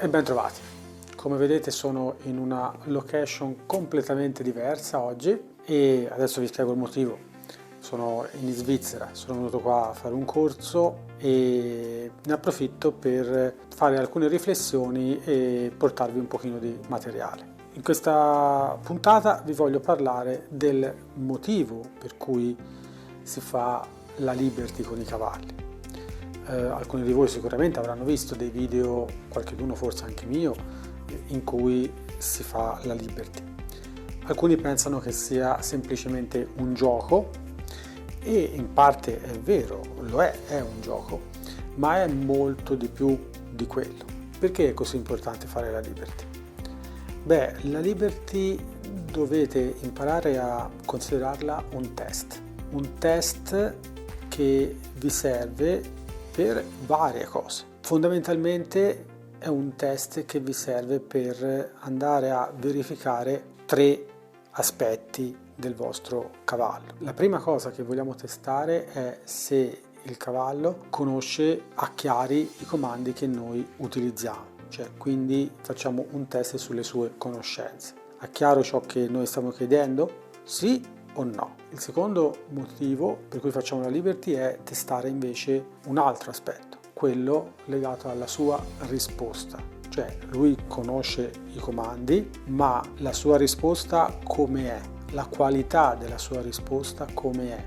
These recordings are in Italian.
E ben trovati. Come vedete sono in una location completamente diversa oggi e adesso vi spiego il motivo. Sono in Svizzera, sono venuto qua a fare un corso e ne approfitto per fare alcune riflessioni e portarvi un pochino di materiale. In questa puntata vi voglio parlare del motivo per cui si fa la Liberty con i cavalli. Alcuni di voi sicuramente avranno visto dei video, qualcuno forse anche mio, in cui si fa la Liberty. Alcuni pensano che sia semplicemente un gioco e in parte è vero, lo è un gioco, ma è molto di più di quello. Perché è così importante fare la Liberty? Beh, la Liberty dovete imparare a considerarla un test che vi serve per varie cose. Fondamentalmente è un test che vi serve per andare a verificare 3 aspetti del vostro cavallo. La prima cosa che vogliamo testare è se il cavallo conosce a chiari i comandi che noi utilizziamo, cioè quindi facciamo un test sulle sue conoscenze. Ha chiaro ciò che noi stiamo chiedendo? Sì o no? Il secondo motivo per cui facciamo la Liberty è testare invece un altro aspetto, quello legato alla sua risposta. Cioè lui conosce i comandi, ma la sua risposta come è? La qualità della sua risposta come è?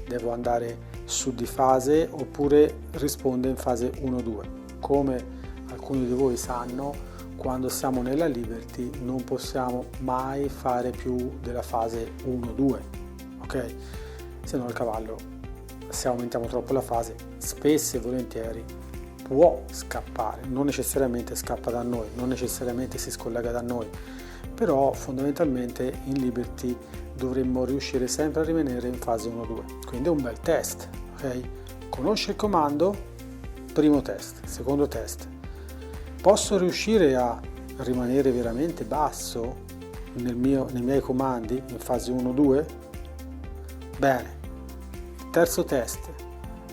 Devo andare su di fase oppure risponde in fase 1-2? Come alcuni di voi sanno, quando siamo nella Liberty non possiamo mai fare più della fase 1-2, ok? Se no il cavallo, se aumentiamo troppo la fase, spesso e volentieri può scappare, non necessariamente scappa da noi, non necessariamente si scollega da noi, però fondamentalmente in Liberty dovremmo riuscire sempre a rimanere in fase 1-2, quindi è un bel test, ok? Conosce il comando, primo test, secondo test. Posso riuscire a rimanere veramente basso nei miei comandi in fase 1-2? Bene. Terzo test.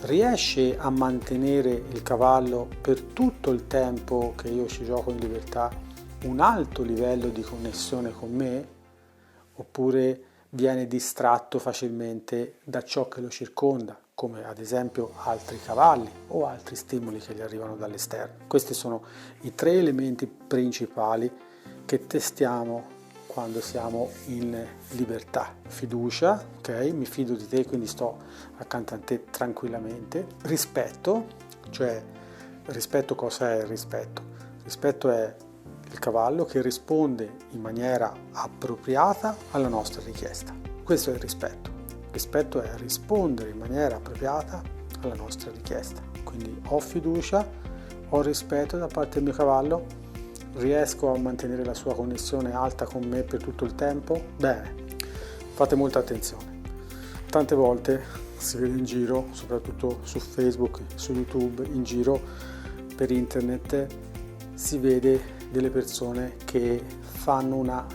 Riesce a mantenere il cavallo per tutto il tempo che io ci gioco in libertà un alto livello di connessione con me? Oppure viene distratto facilmente da ciò che lo circonda, come ad esempio altri cavalli o altri stimoli che gli arrivano dall'esterno. Questi sono i 3 elementi principali che testiamo quando siamo in libertà. Fiducia, ok? Mi fido di te, quindi sto accanto a te tranquillamente. Rispetto, cioè rispetto, cosa è il rispetto? Rispetto è il cavallo che risponde in maniera appropriata alla nostra richiesta. Questo è il rispetto. Rispetto è rispondere in maniera appropriata alla nostra richiesta. Quindi ho fiducia, ho rispetto da parte del mio cavallo, riesco a mantenere la sua connessione alta con me per tutto il tempo? Bene, fate molta attenzione. Tante volte si vede in giro, soprattutto su Facebook, su YouTube, in giro per internet, si vede delle persone che fanno una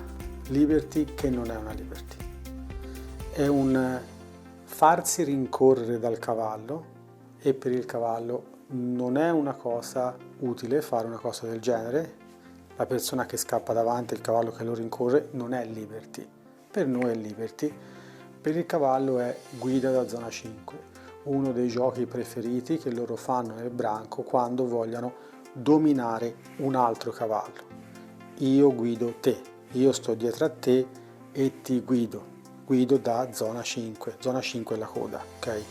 Liberty che non è una Liberty. È un farsi rincorrere dal cavallo e per il cavallo non è una cosa utile fare una cosa del genere. La persona che scappa davanti, il cavallo che lo rincorre, non è Liberty. Per noi è Liberty, per il cavallo è guida da zona 5, uno dei giochi preferiti che loro fanno nel branco quando vogliono dominare un altro cavallo. Io guido te, io sto dietro a te e ti guido da zona 5 è la coda, ok?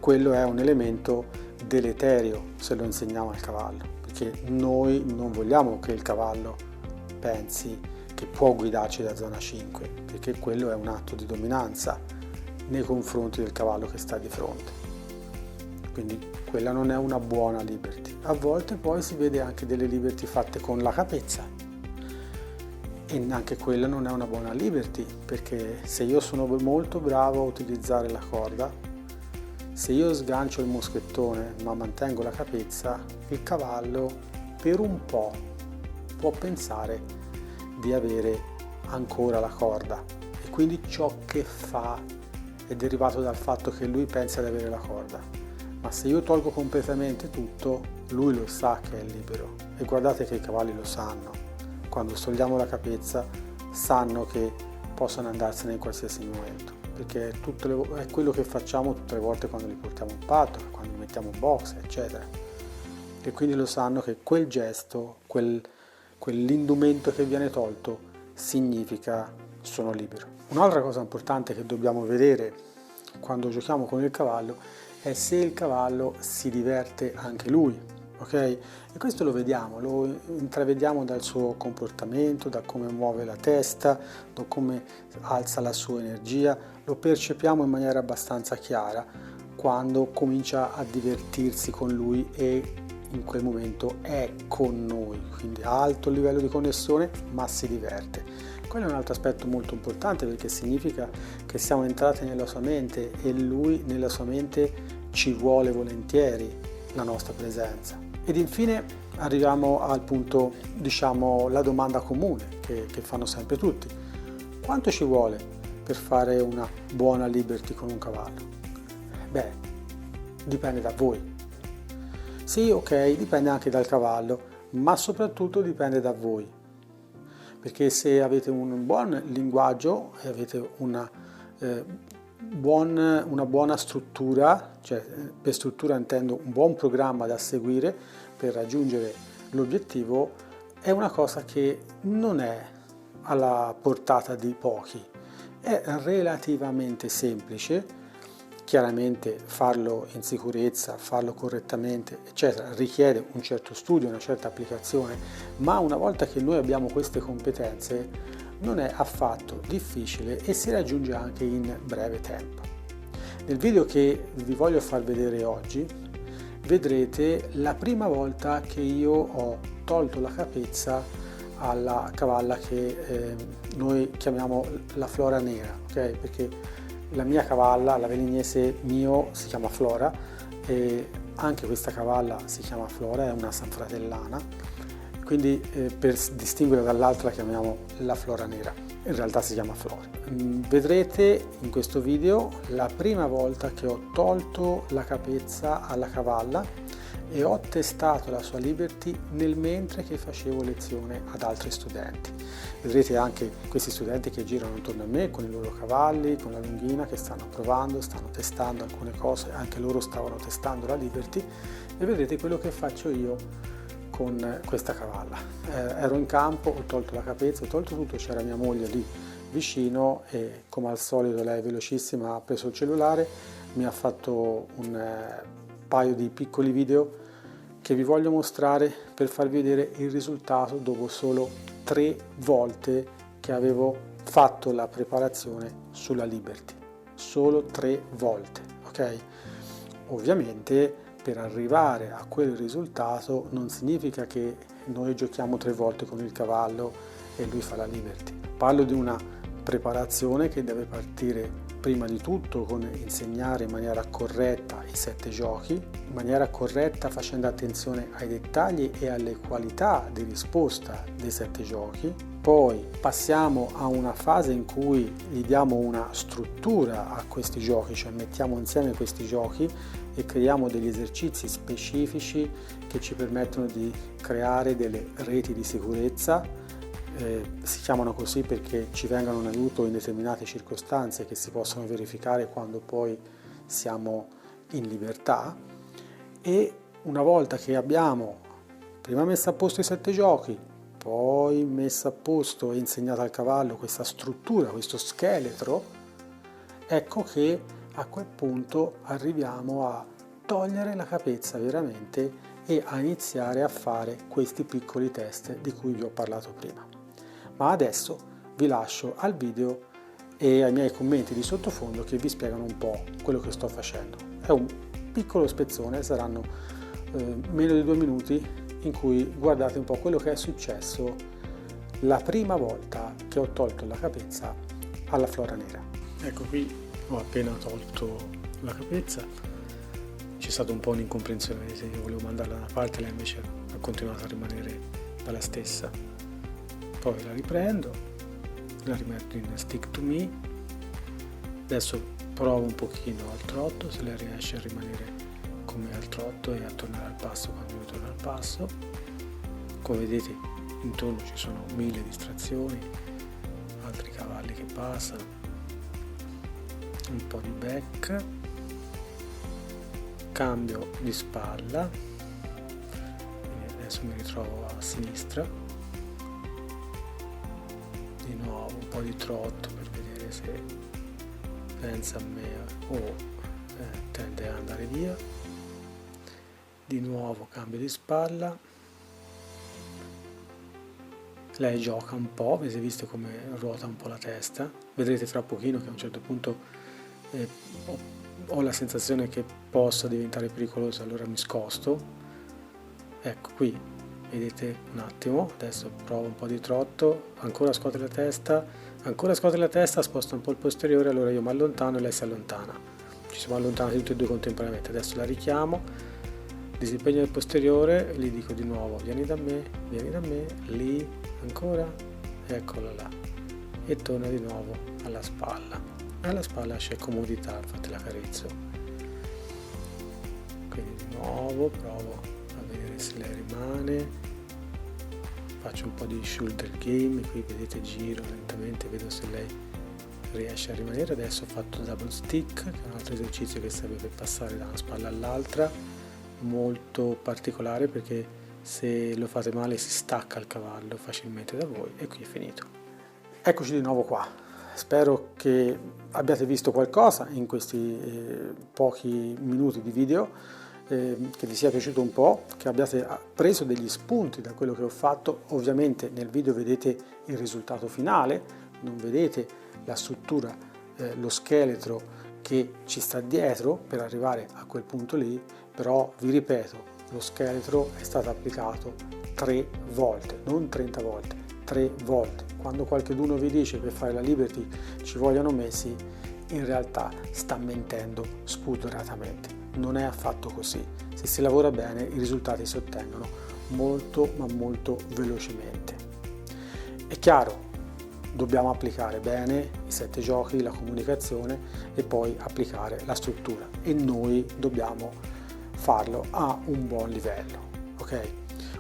Quello è un elemento deleterio se lo insegniamo al cavallo, perché noi non vogliamo che il cavallo pensi che può guidarci da zona 5, perché quello è un atto di dominanza nei confronti del cavallo che sta di fronte. Quindi quella non è una buona Liberty. A volte poi si vede anche delle Liberty fatte con la capezza e anche quella non è una buona Liberty, perché se io sono molto bravo a utilizzare la corda, se io sgancio il moschettone ma mantengo la capezza, il cavallo per un po' può pensare di avere ancora la corda e quindi ciò che fa è derivato dal fatto che lui pensa di avere la corda. ma se io tolgo completamente tutto, lui lo sa che è libero. E guardate che i cavalli lo sanno. Quando togliamo la capezza, sanno che possono andarsene in qualsiasi momento, perché è quello che facciamo tutte le volte quando li portiamo in paddock, quando li mettiamo in box, eccetera. E quindi lo sanno che quel gesto, quell'indumento che viene tolto, significa sono libero. Un'altra cosa importante che dobbiamo vedere quando giochiamo con il cavallo è se il cavallo si diverte anche lui, ok? E questo lo vediamo, lo intravediamo dal suo comportamento, da come muove la testa, da come alza la sua energia, lo percepiamo in maniera abbastanza chiara quando comincia a divertirsi con lui e in quel momento è con noi, quindi ha alto livello di connessione ma si diverte. Quello è un altro aspetto molto importante, perché significa che siamo entrati nella sua mente e lui nella sua mente ci vuole volentieri la nostra presenza. Ed infine arriviamo al punto, diciamo, la domanda comune che fanno sempre tutti: quanto ci vuole per fare una buona liberty con un cavallo? Beh, dipende da voi. Sì, ok, dipende anche dal cavallo, ma soprattutto dipende da voi. Perché se avete un buon linguaggio e avete una buona struttura, cioè per struttura intendo un buon programma da seguire per raggiungere l'obiettivo, è una cosa che non è alla portata di pochi, è relativamente semplice. Chiaramente farlo in sicurezza, farlo correttamente, eccetera, richiede un certo studio, una certa applicazione, ma una volta che noi abbiamo queste competenze non è affatto difficile e si raggiunge anche in breve tempo. Nel video che vi voglio far vedere oggi vedrete la prima volta che io ho tolto la capezza alla cavalla che noi chiamiamo la Flora nera, ok? Perché la mia cavalla, la velignese mio, si chiama Flora e anche questa cavalla si chiama Flora, è una sanfratellana, quindi per distinguere dall'altra la chiamiamo la Flora nera, in realtà si chiama Flora. Vedrete in questo video la prima volta che ho tolto la capezza alla cavalla e ho testato la sua liberty nel mentre che facevo lezione ad altri studenti. Vedrete anche questi studenti che girano intorno a me con i loro cavalli, con la lunghina, che stanno provando, stanno testando alcune cose, anche loro stavano testando la liberty, e vedrete quello che faccio io con questa cavalla. Ero in campo, ho tolto la capezza, ho tolto tutto, c'era mia moglie lì vicino e come al solito lei velocissima ha preso il cellulare, mi ha fatto un paio di piccoli video che vi voglio mostrare per farvi vedere il risultato dopo solo 3 volte che avevo fatto la preparazione sulla liberty, solo 3 volte, ok? Ovviamente per arrivare a quel risultato non significa che noi giochiamo 3 volte con il cavallo e lui fa la liberty. Parlo di una preparazione che deve partire prima di tutto con insegnare in maniera corretta i 7 giochi, in maniera corretta facendo attenzione ai dettagli e alle qualità di risposta dei 7 giochi. Poi passiamo a una fase in cui gli diamo una struttura a questi giochi, cioè mettiamo insieme questi giochi e creiamo degli esercizi specifici che ci permettono di creare delle reti di sicurezza. Si chiamano così perché ci vengono in aiuto in determinate circostanze che si possono verificare quando poi siamo in libertà. E una volta che abbiamo prima messo a posto i 7 giochi, poi messo a posto e insegnato al cavallo questa struttura, questo scheletro, ecco che a quel punto arriviamo a togliere la capezza veramente e a iniziare a fare questi piccoli test di cui vi ho parlato prima. Ma adesso vi lascio al video e ai miei commenti di sottofondo che vi spiegano un po' quello che sto facendo. È un piccolo spezzone, saranno meno di 2 minuti in cui guardate un po' quello che è successo la prima volta che ho tolto la capezza alla Flora nera. Ecco, qui ho appena tolto la capezza, c'è stata un po' un'incomprensione, io volevo mandarla da una parte, lei invece ha continuato a rimanere dalla stessa. Poi la riprendo, la rimetto in stick to me, adesso provo un pochino al trotto, se lei riesce a rimanere con come al trotto e a tornare al passo quando io torno al passo. Come vedete intorno ci sono 1000 distrazioni, altri cavalli che passano, un po' di back, cambio di spalla, quindi adesso mi ritrovo a sinistra, di nuovo un po' di trotto per vedere se pensa a me o tende ad andare via, di nuovo cambio di spalla. Lei gioca un po', avete visto come ruota un po' la testa, vedrete fra pochino che a un certo punto ho la sensazione che possa diventare pericoloso, allora mi sposto. Ecco qui, vedete un attimo, adesso provo un po' di trotto, ancora scuote la testa, sposta un po' il posteriore, allora io mi allontano e lei si allontana. Ci siamo allontanati tutti e due contemporaneamente, adesso la richiamo, disimpegno il posteriore, gli dico di nuovo vieni da me, lì, ancora, eccola là, e torna di nuovo alla spalla. Alla spalla c'è comodità, infatti la carezzo. Quindi di nuovo provo a vedere se lei rimane, faccio un po' di shoulder game, qui vedete giro lentamente, vedo se lei riesce a rimanere. Adesso ho fatto double stick, che è un altro esercizio che serve per passare da una spalla all'altra, molto particolare perché se lo fate male si stacca il cavallo facilmente da voi. E qui è finito. Eccoci di nuovo qua. Spero che abbiate visto qualcosa in questi pochi minuti di video, che vi sia piaciuto un po', che abbiate preso degli spunti da quello che ho fatto. Ovviamente nel video vedete il risultato finale, non vedete la struttura, lo scheletro che ci sta dietro per arrivare a quel punto lì, però vi ripeto, lo scheletro è stato applicato 3 volte, non 30 volte, 3 volte. Quando qualcuno vi dice che per fare la Liberty ci vogliono mesi, in realtà sta mentendo spudoratamente. Non è affatto così. Se si lavora bene, i risultati si ottengono molto ma molto velocemente. È chiaro, dobbiamo applicare bene i 7 giochi, la comunicazione e poi applicare la struttura, e noi dobbiamo farlo a un buon livello, ok?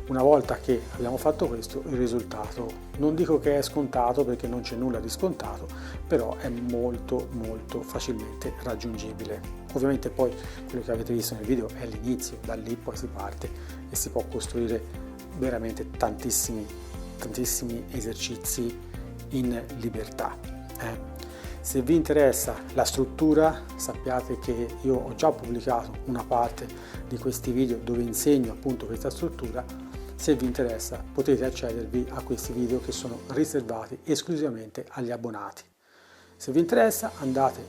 Una volta che abbiamo fatto questo, il risultato non dico che è scontato perché non c'è nulla di scontato, però è molto facilmente raggiungibile. Ovviamente poi quello che avete visto nel video è l'inizio, da lì poi si parte e si può costruire veramente tantissimi esercizi in libertà. Se vi interessa la struttura, sappiate che io ho già pubblicato una parte di questi video dove insegno appunto questa struttura. Se vi interessa potete accedervi a questi video che sono riservati esclusivamente agli abbonati. Se vi interessa andate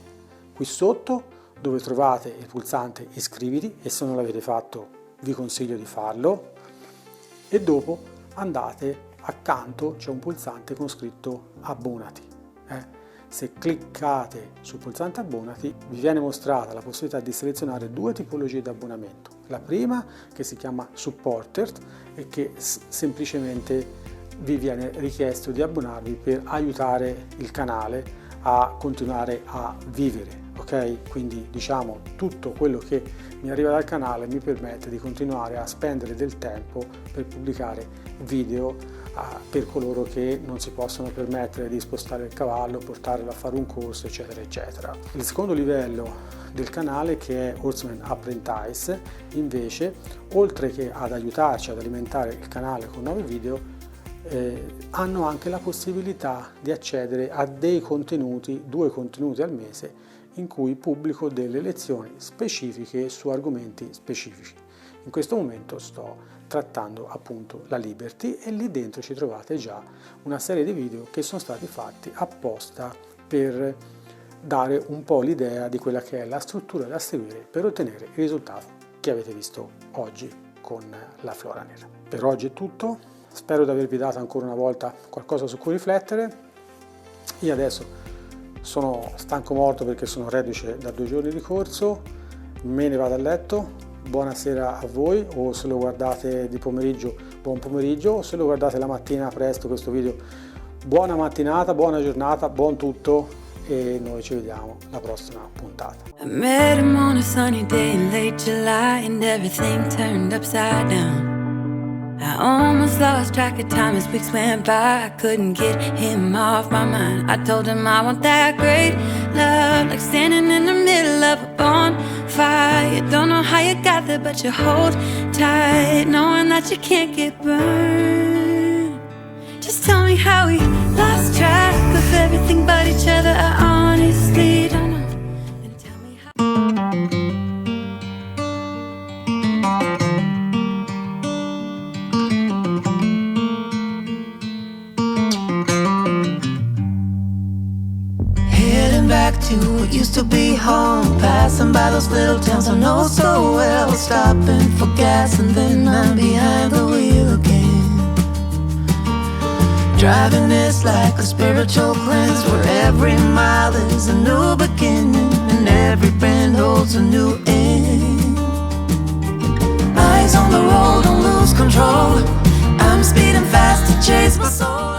qui sotto dove trovate il pulsante iscriviti, e se non l'avete fatto vi consiglio di farlo, e dopo andate accanto, c'è un pulsante con scritto abbonati. Se cliccate sul pulsante abbonati vi viene mostrata la possibilità di selezionare 2 tipologie di abbonamento. La prima, che si chiama supporter, e che semplicemente vi viene richiesto di abbonarvi per aiutare il canale a continuare a vivere, ok? Quindi diciamo tutto quello che mi arriva dal canale mi permette di continuare a spendere del tempo per pubblicare video per coloro che non si possono permettere di spostare il cavallo, portarlo a fare un corso, eccetera eccetera. Il secondo livello del canale, che è Horseman Apprentice, invece, oltre che ad aiutarci ad alimentare il canale con nuovi video, hanno anche la possibilità di accedere a dei contenuti, 2 contenuti al mese, in cui pubblico delle lezioni specifiche su argomenti specifici. In questo momento sto trattando appunto la Liberty, e lì dentro ci trovate già una serie di video che sono stati fatti apposta per dare un po' l'idea di quella che è la struttura da seguire per ottenere il risultato che avete visto oggi con la Floraner. Per oggi è tutto, spero di avervi dato ancora una volta qualcosa su cui riflettere. Io adesso sono stanco morto perché sono reduce da 2 giorni di corso, me ne vado a letto. Buonasera a voi, o se lo guardate di pomeriggio, buon pomeriggio, o se lo guardate la mattina presto questo video, buona mattinata, buona giornata, buon tutto, e noi ci vediamo alla prossima puntata. I met him on a sunny day in late July and everything turned upside down. I almost lost track of time as weeks went by. I couldn't get him off my mind. I told him I want that great love, like standing in the middle of a bonfire. You don't know how you got there, but you hold tight, knowing that you can't get burned. Just tell me how we lost track of everything but each other. I honestly don't know. Then tell me how. Back to what used to be home, passing by those little towns I know so well, stopping for gas and then I'm behind the wheel again. Driving this like a spiritual cleanse, where every mile is a new beginning and every bend holds a new end. Eyes on the road, don't lose control. I'm speeding fast to chase my soul.